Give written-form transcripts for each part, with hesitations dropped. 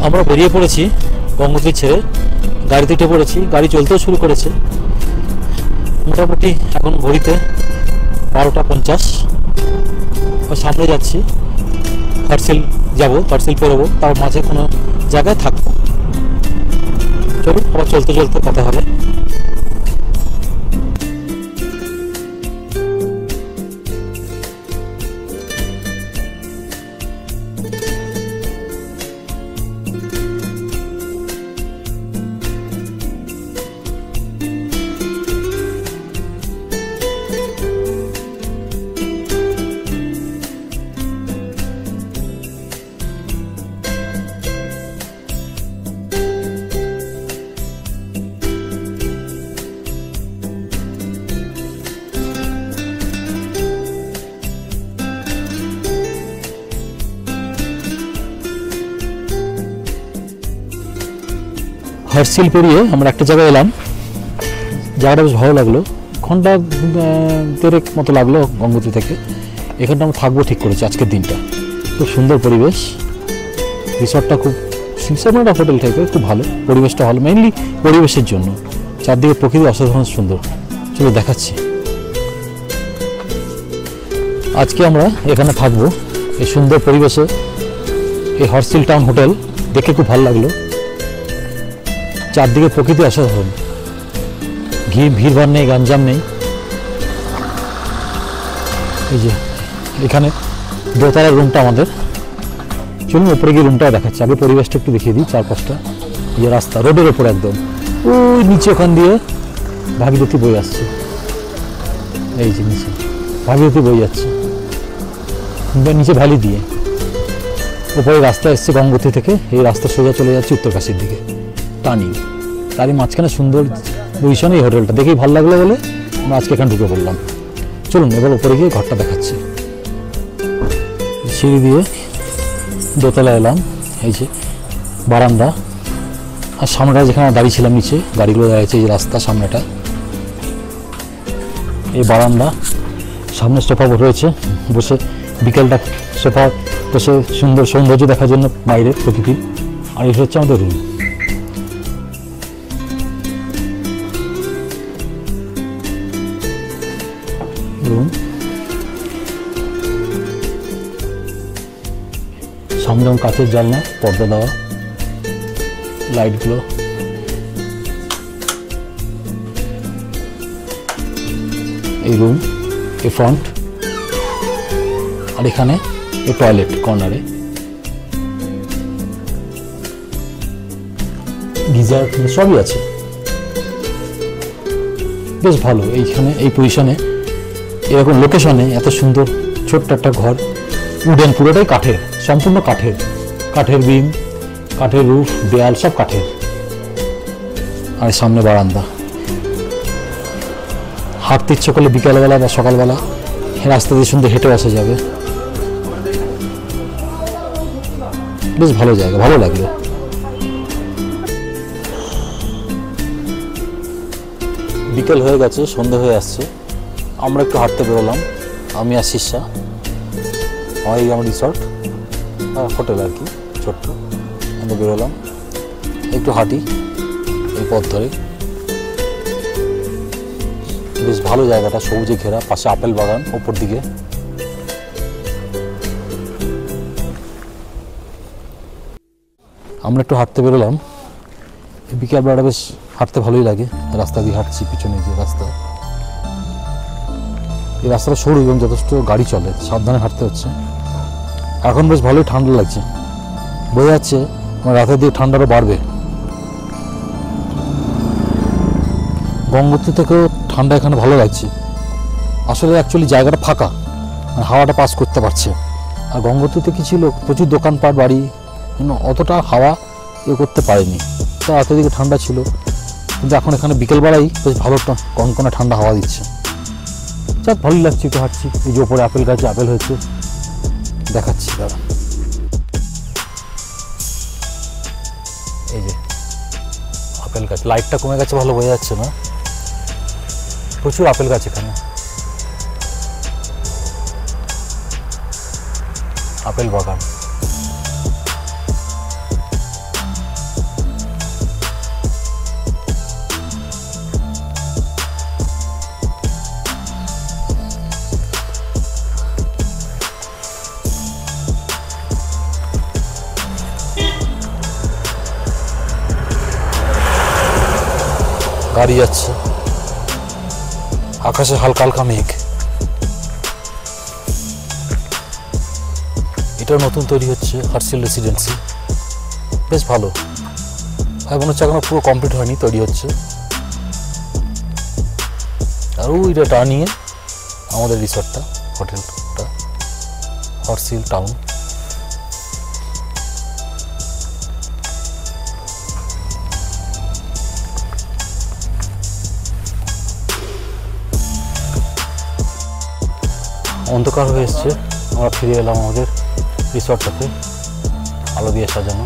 আমরা বেরিয়ে পড়েছি গঙ্গোত্রী ছেড়ে, গাড়িতে উঠে পড়েছি, গাড়ি চলতেও শুরু করেছে। মোটামুটি এখন ঘড়িতে 12:50। সামনে যাচ্ছি, হরসিল যাব, হরসিল পেরোবো, তার মাঝে কোনো জায়গায় থাকবো। চলুন আবার চলতে চলতে কথা হবে। হরসিল পেরিয়ে আমরা একটা জায়গায় এলাম, জায়গাটা বেশ ভালো লাগলো। ঘন্টা 3 মতো লাগলো গঙ্গোত্রী থেকে। এখানটা আমরা থাকবো ঠিক করেছি আজকের দিনটা। খুব সুন্দর পরিবেশ, রিসর্টটা খুব সিম্পল একটা হোটেল টাইপের, খুব ভালো পরিবেশটা, ভালো মেইনলি পরিবেশের জন্য। চারদিকে প্রকৃতি অসাধারণ সুন্দর। চলো দেখাচ্ছি। আজকে আমরা এখানে থাকবো এই সুন্দর পরিবেশে, এই হরসিল টাউন হোটেল। দেখে খুব ভালো লাগলো, চারদিকে প্রকৃতি অসাধারণ, ভিড়ভাড় নেই, গাঞ্জাম নেই। এই যে এখানে দোতলার রুমটা আমাদের। চলুন উপরে গিয়ে রুমটা দেখাচ্ছি। আগে পরিবেশটা একটু দেখিয়ে দিই। চারপাশটা এই যে রাস্তা, রোডের ওপর একদম, ওই নিচে ওখান দিয়ে ভাগীরথী বয়ে আসছে। এই যে নিচে ভাগীরথী বয়ে যাচ্ছে, নিচে ভ্যালি দিয়ে। উপরে রাস্তা এসছে গঙ্গোত্রী থেকে, এই রাস্তা সোজা চলে যাচ্ছে উত্তরকাশীর দিকে টানি। তারই মাঝখানে সুন্দর পজিশনে এই হোটেলটা, দেখেই ভালো লাগলো বলে আমরা আজকে এখানে ঢুকে পড়লাম। চলুন এবার উপরে গিয়ে ঘরটা দেখাচ্ছি। সিঁড়ি দিয়ে দোতলা এলাম, এই যে বারান্দা, আর সামনেটা যেখানে দাঁড়িয়েছিলাম নিচে গাড়িগুলো দাঁড়িয়েছে, এই যে রাস্তা সামনেটা, এই বারান্দা, সামনে সোফা রয়েছে, বসে বিকেলটা সোফা বসে সুন্দর সৌন্দর্য দেখার জন্য বাইরের প্রকৃতি। আর এটা হচ্ছে আমাদের রুম। সামনে যেমন কাঁচের জানলা, পর্দা দেওয়া, লাইটগুলো, এই রুম, এই ফ্রন্ট, আর এখানে এই টয়লেট কর্নারে, গিজার সবই আছে, বেশ ভালো। এইখানে এই পজিশনে এরকম লোকেশনে এত সুন্দর ছোট্ট একটা ঘর, উডেন, পুরোটাই কাঠের, সম্পূর্ণ কাঠের, কাঠের বিম, কাঠের রুফ, দেয়াল সব কাঠের। আর সামনে বারান্দা, হাঁটতে ইচ্ছে করলে বিকালবেলা বা সকালবেলা রাস্তা দিয়ে সুন্দর হেঁটে আসা যাবে। বেশ ভালো জায়গা, ভালো লাগলো। বিকেল হয়ে গেছে, সন্ধে হয়ে আসছে, আমরা একটু হাঁটতে বেরোলাম, আমি আর শিষ্যা। আমার রিসর্ট হোটেল আর কি, ছোট্ট, আমরা বেরোলাম একটু হাঁটি এই পথ ধরে। বেশ ভালো জায়গাটা, সবুজে ঘেরা, পাশে আপেল বাগান ওপর দিকে। আমরা একটু হাঁটতে বেরোলাম, বিকেলবেলাটা বেশ হাঁটতে ভালোই লাগে। রাস্তা দিয়ে হাঁটছি, পিছনে যে রাস্তা, এই রাস্তাটা সরু এবং যথেষ্ট গাড়ি চলে, সাবধানে হাঁটতে হচ্ছে। এখন বেশ ভালোই ঠান্ডা লাগছে, বোঝা যাচ্ছে রাতের দিকে ঠান্ডারও বাড়বে। গঙ্গোত্রী থেকেও ঠান্ডা এখানে ভালো লাগছে। আসলে অ্যাকচুয়ালি জায়গাটা ফাঁকা, হাওয়াটা পাস করতে পারছে। আর গঙ্গোত্রীতে কি ছিল, প্রচুর দোকানপাট, বাড়ি, অতটা হাওয়া করতে পারেনি, তো রাতের দিকে ঠান্ডা ছিল। কিন্তু এখন এখানে বিকেলবেলায় বেশ ভালো কনকনে ঠান্ডা হাওয়া দিচ্ছে। যাক, ভালোই লাগছে, একটু হাঁটছি। এই যে ওপরে আপেল গাছে আপেল হয়েছে, দেখাচ্ছি দাদা। এই যে আপেল গাছ, লাইটটা কমে গেছে, ভালো বোঝা যাচ্ছে না। প্রচুর আপেল গাছ এখানে, আপেল বাগান। গাড়ি যাচ্ছে, আকাশে হালকা হালকা মেঘ। এটা নতুন তৈরি হচ্ছে হার্সিল রেসিডেন্সি, বেশ ভালো। মনে হচ্ছে এখনো পুরো কমপ্লিট হয়নি, তৈরি হচ্ছে। আর ওইটা টার্নিংয়ে আমাদের রিসর্টটা, হোটেলটা হার্সিল টাউন। অন্ধকার হয়ে এসছে, আমরা ফিরে এলাম আমাদের রিসর্টটাতে, আলো দিয়ে সাজানো।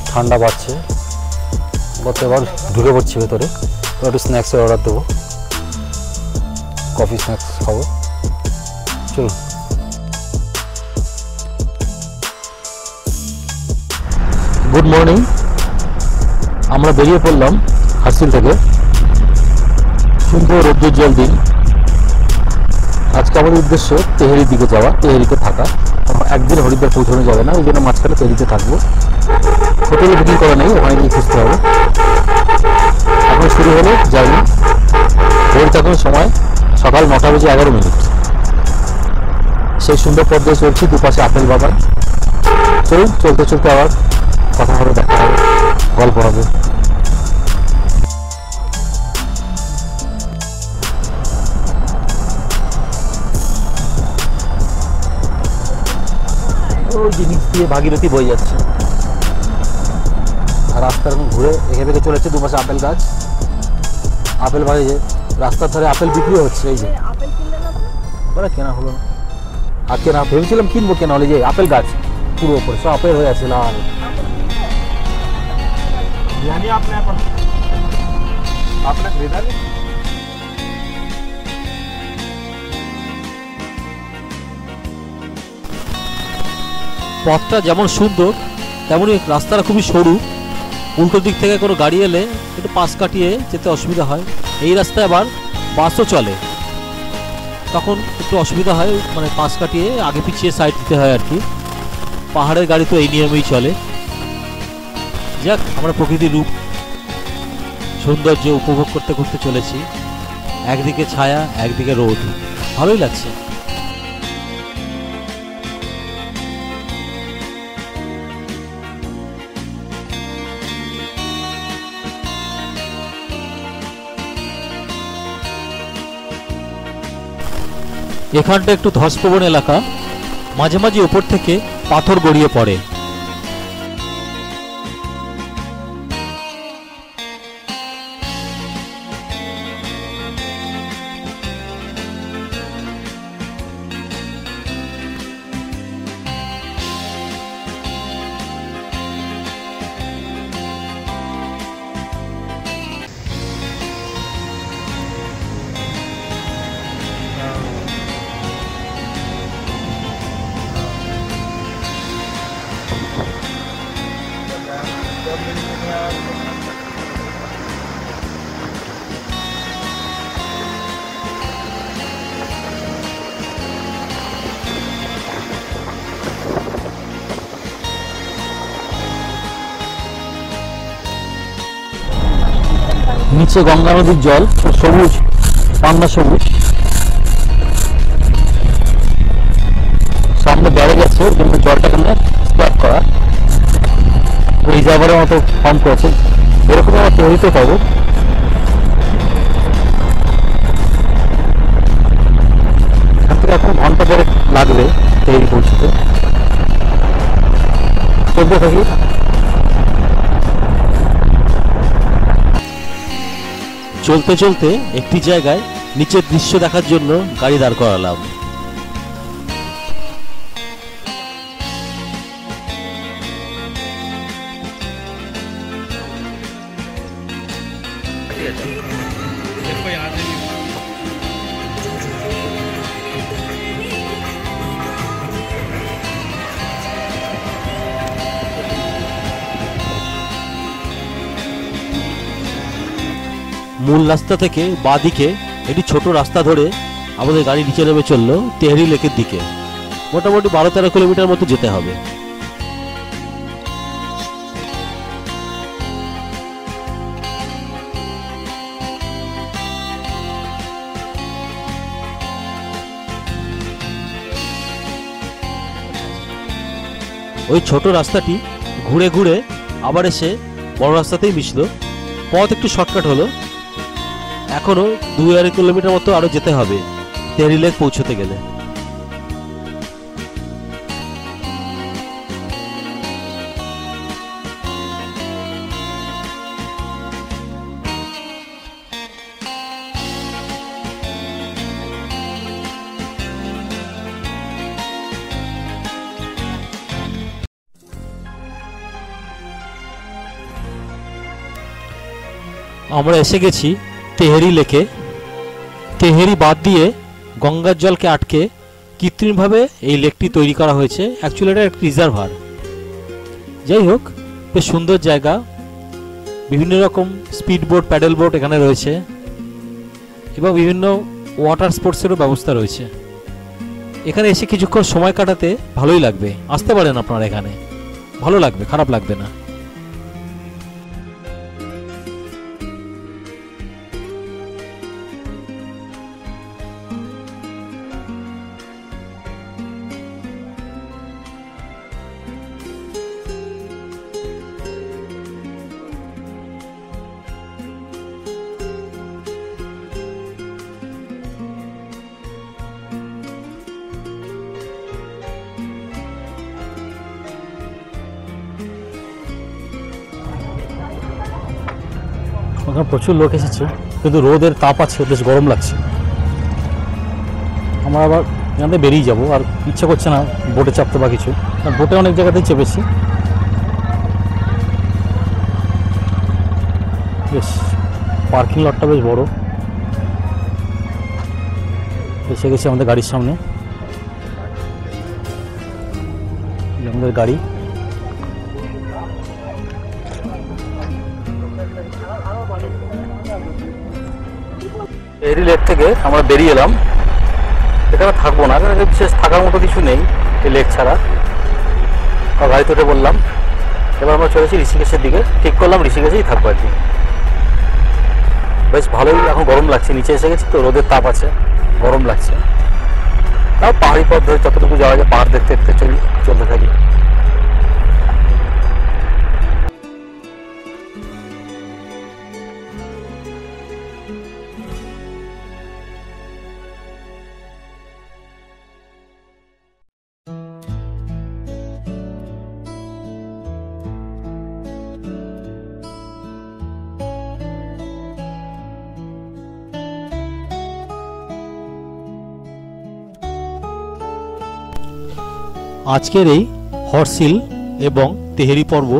ঠান্ডা বাড়ছে, বলতে এবার ঢুকে পড়ছি ভেতরে। একটু স্ন্যাক্সের অর্ডার দেবো, কফি স্ন্যাক্স খাবো। চলুন। গুড মর্নিং, আমরা বেরিয়ে পড়লাম হার্সিল থেকে। সুন্দর রৌদ্রোজ্জ্বল দিন। আজকে আমাদের উদ্দেশ্য তেহেরির দিকে যাওয়া, তেহেরিতে থাকা। একদিন হরিদ্বার পৌঁছানো যাবে না, ওই জন্য মাঝখানে তেহেরিতে থাকবো। হোটেলে বুকিং করা নেই, ওখানে গিয়ে খুঁজতে হবে। এখন শুরু হলো জার্নি। ভোর তখন সময় সকাল 9:11। সেই সুন্দর পথ দিয়ে চলছি, দুপাশে আপেল বাগান। চলুন, চলতে চলতে আবার কথা হবে, দেখা হবে, গল্প হবে। ওই জিনিস দিয়ে ভাগীরথী বয়ে যাচ্ছে, আর রাস্তার ঘুরে এঁকে বেঁকে চলেছে। দুপাশে আপেল গাছ, আপেল বাড়ি, রাস্তার ধারে আপেল বিক্রি হচ্ছে। এই যে ওরা কেনা হলো না, আর কেনা ভেবেছিলাম কিনবো, কেনা হলে যে আপেল গাছ পুরো ওপরে সব আপেল হয়ে আছে লাল। পথটা যেমন সুন্দর, তেমনই রাস্তাটা খুবই সরু। উল্টো দিক থেকে কোনো গাড়ি এলে একটু পাশ কাটিয়ে যেতে অসুবিধা হয়। এই রাস্তায় আবার বাসও চলে, তখন একটু অসুবিধা হয়, মানে পাশ কাটিয়ে আগে পিছিয়ে সাইড দিতে হয় আর কি। পাহাড়ের গাড়ি তো এই নিয়মেই চলে। যাক, আমরা প্রকৃতির রূপ সৌন্দর্য উপভোগ করতে করতে চলেছি। একদিকে ছায়া, একদিকে রোদ, ভালোই লাগছে। এখানটা একটু ধসপ্রবণ এলাকা, মাঝে মাঝে উপর থেকে পাথর গড়িয়ে পড়ে। নিচে গঙ্গা নদীর জল, সবুজ, পান্না সবুজ। সামনে বেড়ে গেছে, ওই জন্য জলটা কেন স্প্ল্যাট করা, রিজার্ভারের মতো ফর্ম করেছে। এরকম আমরা তৈরিতে পাবো। এখান থেকে এখন ঘন্টা পরে লাগবে তৈরি পৌঁছতে। চলতে থাকি। চলতে চলতে একটি জায়গায় নিচের দৃশ্য দেখার জন্য গাড়ি দাঁড় করালাম। মূল রাস্তা থেকে বাঁদিকে একটি ছোট রাস্তা ধরে আমাদের গাড়ি নিচে নেমে চললো তেহরি লেকের দিকে। মোটামুটি 12-13 কিলোমিটার মতো যেতে হবে। ওই ছোট রাস্তাটি ঘুরে ঘুরে আবার এসে বড় রাস্তাতেই মিশলো। পথ একটু শর্টকাট হলো। এখনো 2-2.5 কিলোমিটার মতো আরো যেতে হবে তেহরি লেক পৌঁছতে গেলে। আমরা এসে গেছি তেহরি লেকে। তেহরি বাদ দিয়ে গঙ্গার জলকে আটকে কৃত্রিমভাবে এই লেকটি তৈরি করা হয়েছে। অ্যাকচুয়ালি এটা একটা রিজার্ভার। যাই হোক, বেশ সুন্দর জায়গা। বিভিন্ন রকম স্পিড বোট, প্যাডেল বোট এখানে রয়েছে এবং বিভিন্ন ওয়াটার স্পোর্টসেরও ব্যবস্থা রয়েছে। এখানে এসে কিছুক্ষণ সময় কাটাতে ভালোই লাগবে। আসতে পারেন আপনারা, এখানে ভালো লাগবে, খারাপ লাগবে না। ওখানে প্রচুর লোক এসেছে, কিন্তু রোদের তাপ আছে, বেশ গরম লাগছে। আমরা আবার এখান থেকে বেরিয়ে যাবো, আর ইচ্ছা করছে না বোটে চাপতে বা কিছু। বোটে অনেক জায়গাতেই চেপেছি। বেশ পার্কিং লটটা বেশ বড়। এসে গেছি আমাদের গাড়ির সামনে। আমাদের গাড়ি। তেহরি লেক থেকে আমরা বেরিয়ে এলাম। এখানে থাকবো না, এখানে বিশেষ থাকার মতো কিছু নেই এই লেক ছাড়া। গাড়িতে উঠে বললাম। এবার আমরা চলেছি ঋষিকেশের দিকে। ঠিক করলাম ঋষিকেশেই থাকবো আর কি। বেশ ভালোই এখন গরম লাগছে। নিচে এসে গেছি তো, রোদের তাপ আছে, গরম লাগছে। তাও পাহাড়ি পথ ধরে যতটুকু যাওয়া যায় পাহাড় দেখতে দেখতে চলতে থাকি। আজকের এই হর্স হিল এবং তেহরি পর্ব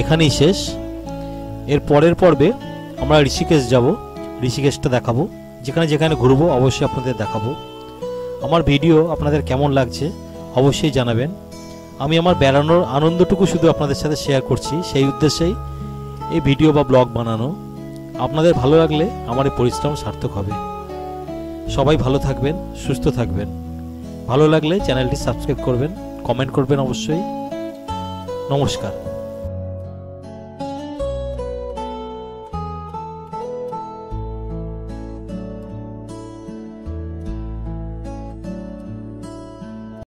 এখানেই শেষ। এর পরের পর্বে আমরা ঋষিকেশ যাব। ঋষিকেশটা দেখাবো, যেখানে যেখানে ঘুরবো অবশ্যই আপনাদের দেখাবো। আমার ভিডিও আপনাদের কেমন লাগছে অবশ্যই জানাবেন। আমি আমার বেড়ানোর আনন্দটুকু শুধু আপনাদের সাথে শেয়ার করছি, সেই উদ্দেশ্যেই এই ভিডিও বা ব্লগ বানানো। আপনাদের ভালো লাগলে আমার এই পরিশ্রম সার্থক হবে। সবাই ভালো থাকবেন, সুস্থ থাকবেন। ভালো লাগলে চ্যানেলটি সাবস্ক্রাইব করবেন, কমেন্ট করবেন অবশ্যই। নমস্কার।